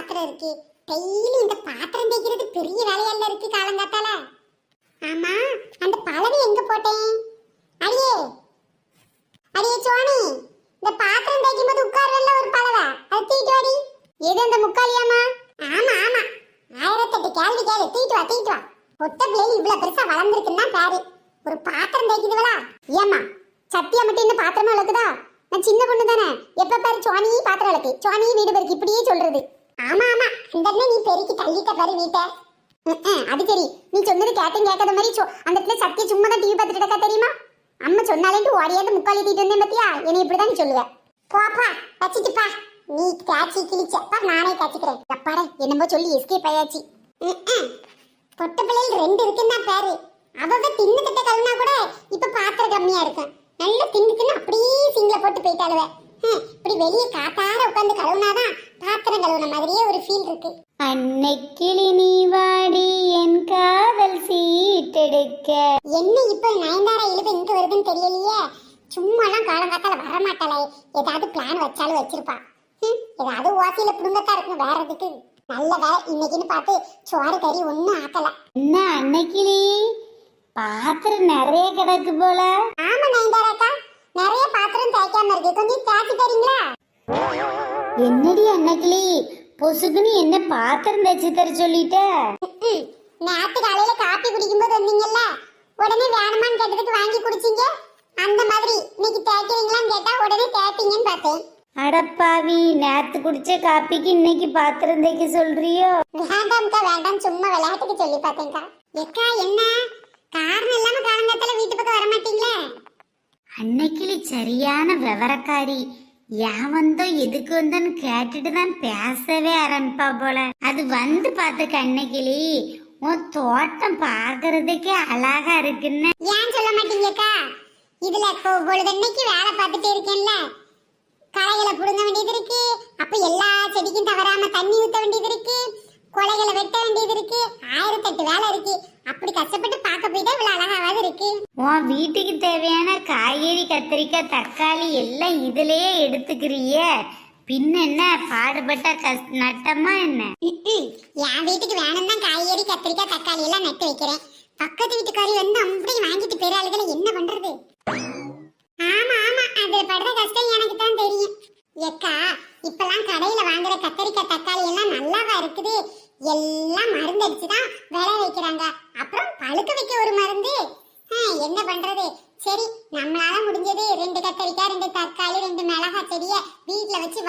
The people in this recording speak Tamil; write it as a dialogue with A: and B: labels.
A: பாத்திரம் இருக்கு. டெய்லி இந்த பாத்திரம் தேய்க்கிறது பெரிய வேலையல்ல இருக்கு காலங்காத்தால. ஆமா, அந்த பழவை எங்க போட்டேன்? அடியே அடியே சோனி, இந்த பாத்திரம் தேய்க்கும் போது உட்கார்றல ஒரு பழவை, அது தூக்கிட்டு வாடி. எது அந்த முக்காலியாமா? ஆமா ஆமா, 1008 கேள்வி கேளு, தூக்கிட்டு வா. ஒட்ட பிள்ளைங்க இவ்வளவு பெருசா வளர்ந்துருக்குன்னா பாரு, ஒரு பாத்திரம் தேய்க்குதுவளா? ஏமா சத்தியா மட்டும் இந்த பாத்திரமா விளக்குதா? நான் சின்ன பொண்ணு தானே, எப்ப பாரு சோனி பாத்திரம் விளக்கு, சோனி வீடு பெருக்கு, இப்படியே சொல்றது. ஆமா ஆமா, இந்த நீ பெருக்கி தள்ளிட்ட பாரு வீட்டை. அது சரி, நீ சொன்னது கேட்டும் கேட்காத மாதிரி அந்த இடத்துல சத்திய சும்மா தான் டிவி பார்த்துட்டு இருக்கா தெரியுமா? அம்மா சொன்னாலேட்டு ஓடியாந்து முக்கால் ஏத்திட்டு வந்தேன் பத்தியா, என்னை இப்படிதான் நீ சொல்லுவ. போப்பா வச்சுட்டுப்பா, நீ காய்ச்சி கிழிச்சப்பா நானே காய்ச்சிக்கிறேன். அப்பாடா என்னமோ சொல்லி எஸ்கேப் ஆயாச்சு. பொட்ட பிள்ளைகள் 2 இருக்குன்னா பாரு, அவ தின்னு கிட்ட கழுவினா கூட இப்ப பாத்திரம் கம்மியா இருக்கும். நல்லா தின்னு அப்படியே சிங்கில போட்டு போயிட்டாளுவ. இப்படி வெளியே காத்தார உட்காந்து கழுவுனாதான் பாத்திரம் கழுவுன மாதிரியே ஒரு ஃபீல் இருக்கு.
B: அன்னைக்கிளி நீ வாடி என் காதல் சீட்டெடுக்க.
A: என்ன இப்ப நயன்தாரா இழுத்து இங்க வருதுன்னு தெரியலையே. சும்மாலாம் காலங்காத்தால வரமாட்டாளே, ஏதாவது பிளான் வச்சாலும் வச்சிருப்பா. ஏதாவது ஓசையில புடுங்கத்தான் இருக்கும், வேற எதுக்கு? நல்ல வேலை இன்னைக்குன்னு பார்த்து சோறு கறி ஒன்னும் ஆக்கல.
B: என்ன அன்னைக்கிளி பாத்திரம் நிறைய கிடக்கு போல.
A: ஆமா நயன்தாராக்கா, நிறைய பாத்திரம் தேய்க்காம இருக்கு, கொஞ்சம் தேய்ச்சி தரீங்களா?
B: என்னடி அன்னைக்கிளி பொசுக்குன்னு என்ன பாத்திரம் தேய்ச்சி தர சொல்லிட்ட?
A: நேத்து காலையில காப்பி குடிக்கும்போது வந்தீங்கல்ல, உடனே வேணுமான்னு கேட்டதுக்கு வாங்கி குடிச்சீங்க. அந்த மாதிரி இன்னைக்கு தேய்க்கிறீங்களான்னு கேட்டா உடனே தேய்ப்பீங்கன்னு பார்த்தேன்.
B: அடப்பாவி, நேத்து குடிச்ச காப்பிக்கு இன்னைக்கு பாத்திரம் தேய்க்க சொல்றியோ?
A: வேண்டாம்க்கா வேண்டாம், சும்மா விளையாட்டுக்கு சொல்லி பார்த்தேன்க்கா. எக்கா என்ன காரணம் இல்லாம காலங்காத்தால வீட்டு பக்கம் வரமாட்டீங்களே?
B: அன்னைக்கிளி சரியான விவரக்காரி. ஏன் வந்தோ எதுக்கு வந்தோன்னு கேட்டுட்டு தான் பேசவே ஆரம்பிப்பா போல. அது வந்து பார்த்துக்க அன்னைக்கிளி, உன் தோட்டம் பாக்குறதுக்கே அழகா இருக்குன்னு.
A: ஏன் சொல்ல மாட்டீங்கக்கா? இதுல பொழுதன்னைக்கு வேலை பார்த்துட்டே இருக்கேன்ல, களைகளை புடுங்க வேண்டியது இருக்கு, அப்ப எல்லா செடிக்கும் தவறாம தண்ணி ஊத்த வேண்டியது இருக்கு, கொலைகளை வெட்ட வேண்டியது இருக்கு, 1008 வேலை இருக்கு. அப்படி கஷ்டப்பட்டு பார்க்க போய் தான் இவ்வளவு அழகாவது இருக்கு.
B: உன் வீட்டுக்கு தேவையான காய்கறி, கத்திரிக்காய், தக்காளி எல்லாம் இதுலயே எடுத்துக்கிறியே, பின்ன என்ன பாடுபட்ட நட்டமா என்ன?
A: என் வீட்டுக்கு வேணும் தான் காய்கறி, கத்திரிக்காய், தக்காளி எல்லாம் நட்டு வைக்கிறேன். பக்கத்து வீட்டுக்காரி வந்து அப்படியே வாங்கிட்டு பெரிய ஆளுகளை என்ன பண்றது? ஆமா ஆமா, அது படுற கஷ்டம் எனக்கு தான் தெரியும். ஏக்கா, இப்பெல்லாம் கடையில வாங்குற கத்தரிக்காய், தக்காளி எல்லாம் நல்லாவா இருக்குது? எல்லாம் மருந்து அடிச்சுதான் விளை வைக்கிறாங்க. அப்புறம் பழுக்க வைக்க ஒரு மருந்து. என்ன பண்றது? சரி, நம்மளால முடிஞ்சது 2 கத்தரிக்காய், 2 தக்காளி, 2 மிளகாய் செடியை வீட்டுல வச்சு